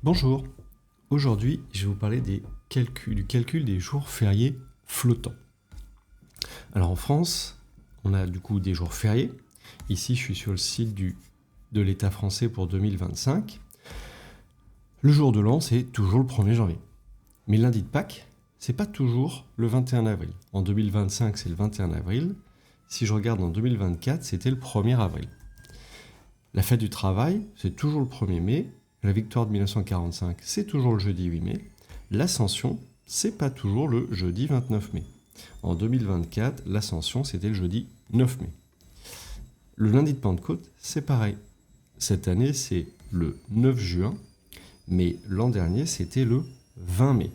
Bonjour, aujourd'hui je vais vous parler du calcul des jours fériés flottants. Alors en France, on a du coup des jours fériés. Ici je suis sur le site de l'État français pour 2025. Le jour de l'an c'est toujours le 1er janvier. Mais lundi de Pâques, c'est pas toujours le 21 avril. En 2025 c'est le 21 avril. Si je regarde en 2024, c'était le 1er avril. La fête du travail, c'est toujours le 1er mai. La victoire de 1945, c'est toujours le jeudi 8 mai. L'Ascension, c'est pas toujours le jeudi 29 mai. En 2024, l'Ascension, c'était le jeudi 9 mai. Le lundi de Pentecôte, c'est pareil. Cette année, c'est le 9 juin, mais l'an dernier, c'était le 20 mai.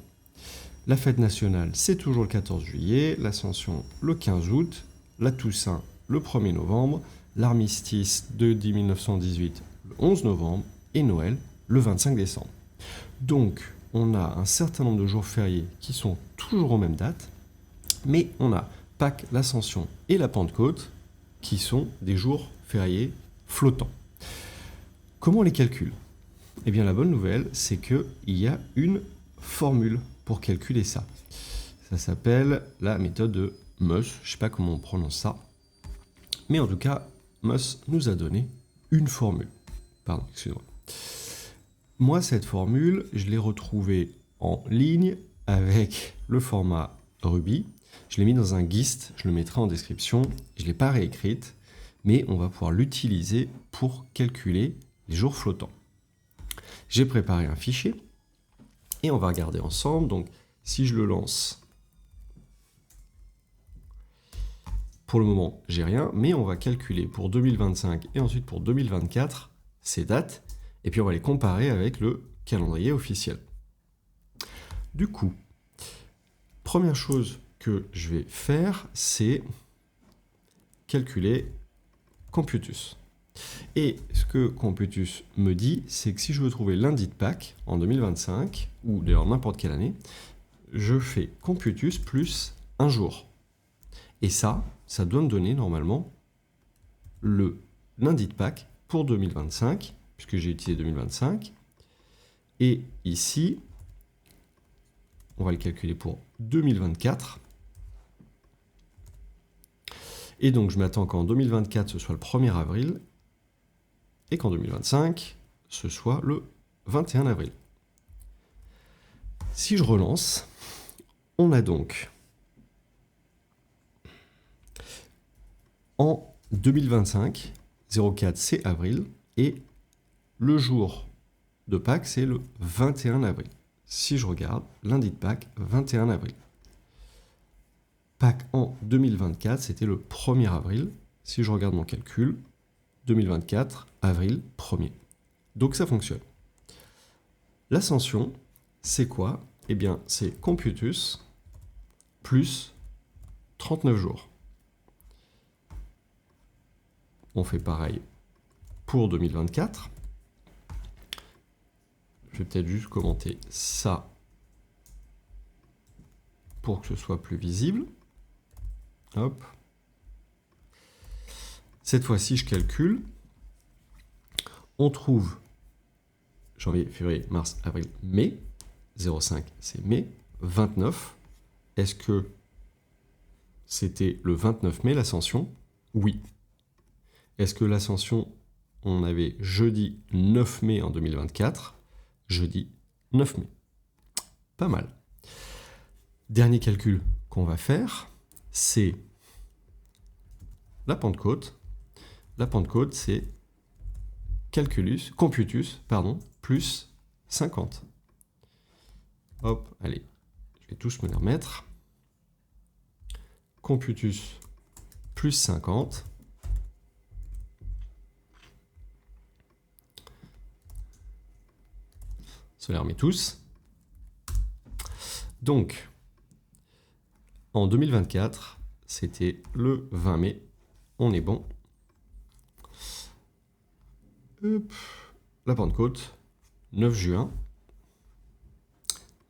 La fête nationale, c'est toujours le 14 juillet, l'Ascension, le 15 août, la Toussaint, le 1er novembre, l'armistice de 1918, le 11 novembre, et Noël, le 25 décembre. Donc, on a un certain nombre de jours fériés qui sont toujours aux mêmes dates, mais on a Pâques, l'Ascension et la Pentecôte qui sont des jours fériés flottants. Comment on les calcule ? Eh bien, la bonne nouvelle, c'est qu'il y a une formule pour calculer ça. Ça s'appelle la méthode de Moss. Je ne sais pas comment on prononce ça. Mais en tout cas, Moss nous a donné une formule. Pardon, excusez-moi. Moi, cette formule, je l'ai retrouvée en ligne avec le format Ruby. Je l'ai mis dans un GIST, je le mettrai en description. Je ne l'ai pas réécrite, mais on va pouvoir l'utiliser pour calculer les jours flottants. J'ai préparé un fichier et on va regarder ensemble. Donc, si je le lance, pour le moment, j'ai rien, mais on va calculer pour 2025 et ensuite pour 2024 ces dates. Et puis on va les comparer avec le calendrier officiel. Du coup, première chose que je vais faire, c'est calculer Computus. Et ce que Computus me dit, c'est que si je veux trouver lundi de Pâques en 2025, ou d'ailleurs n'importe quelle année, je fais Computus plus un jour. Et ça doit me donner normalement le lundi de Pâques pour 2025, puisque j'ai utilisé 2025. Et ici, on va le calculer pour 2024. Et donc, je m'attends qu'en 2024, ce soit le 1er avril, et qu'en 2025, ce soit le 21 avril. Si je relance, on a donc en 2025, 04 c'est avril, et le jour de Pâques, c'est le 21 avril. Si je regarde, lundi de Pâques, 21 avril. Pâques en 2024, c'était le 1er avril. Si je regarde mon calcul, 2024, avril, 1er. Donc ça fonctionne. L'Ascension, c'est quoi ? Eh bien, c'est Computus plus 39 jours. On fait pareil pour 2024. Je vais peut-être juste commenter ça pour que ce soit plus visible. Hop. Cette fois-ci, je calcule. On trouve janvier, février, mars, avril, mai. 05, c'est mai. 29. Est-ce que c'était le 29 mai, l'Ascension ? Oui. Est-ce que l'Ascension, on avait jeudi 9 mai en 2024 ? Jeudi 9 mai. Pas mal. Dernier calcul qu'on va faire, c'est la Pentecôte. La Pentecôte, c'est Computus, plus 50. Hop, allez, je vais tous me les remettre. Computus plus 50. Se les remet tous. Donc, en 2024, c'était le 20 mai. On est bon. Hop. La Pentecôte, 9 juin.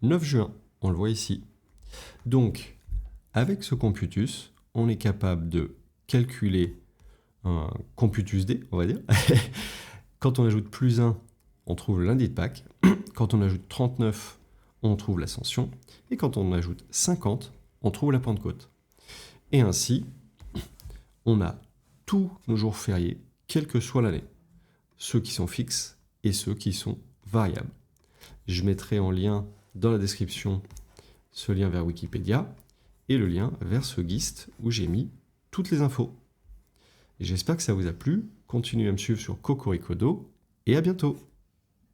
9 juin, on le voit ici. Donc, avec ce Computus, on est capable de calculer un Computus D, on va dire. Quand on ajoute plus 1, on trouve le lundi de Pâques. Quand on ajoute 39, on trouve l'Ascension. Et quand on ajoute 50, on trouve la Pentecôte. Et ainsi, on a tous nos jours fériés, quelle que soit l'année. Ceux qui sont fixes et ceux qui sont variables. Je mettrai en lien dans la description ce lien vers Wikipédia et le lien vers ce Gist où j'ai mis toutes les infos. Et j'espère que ça vous a plu. Continuez à me suivre sur Cocoricodo et à bientôt.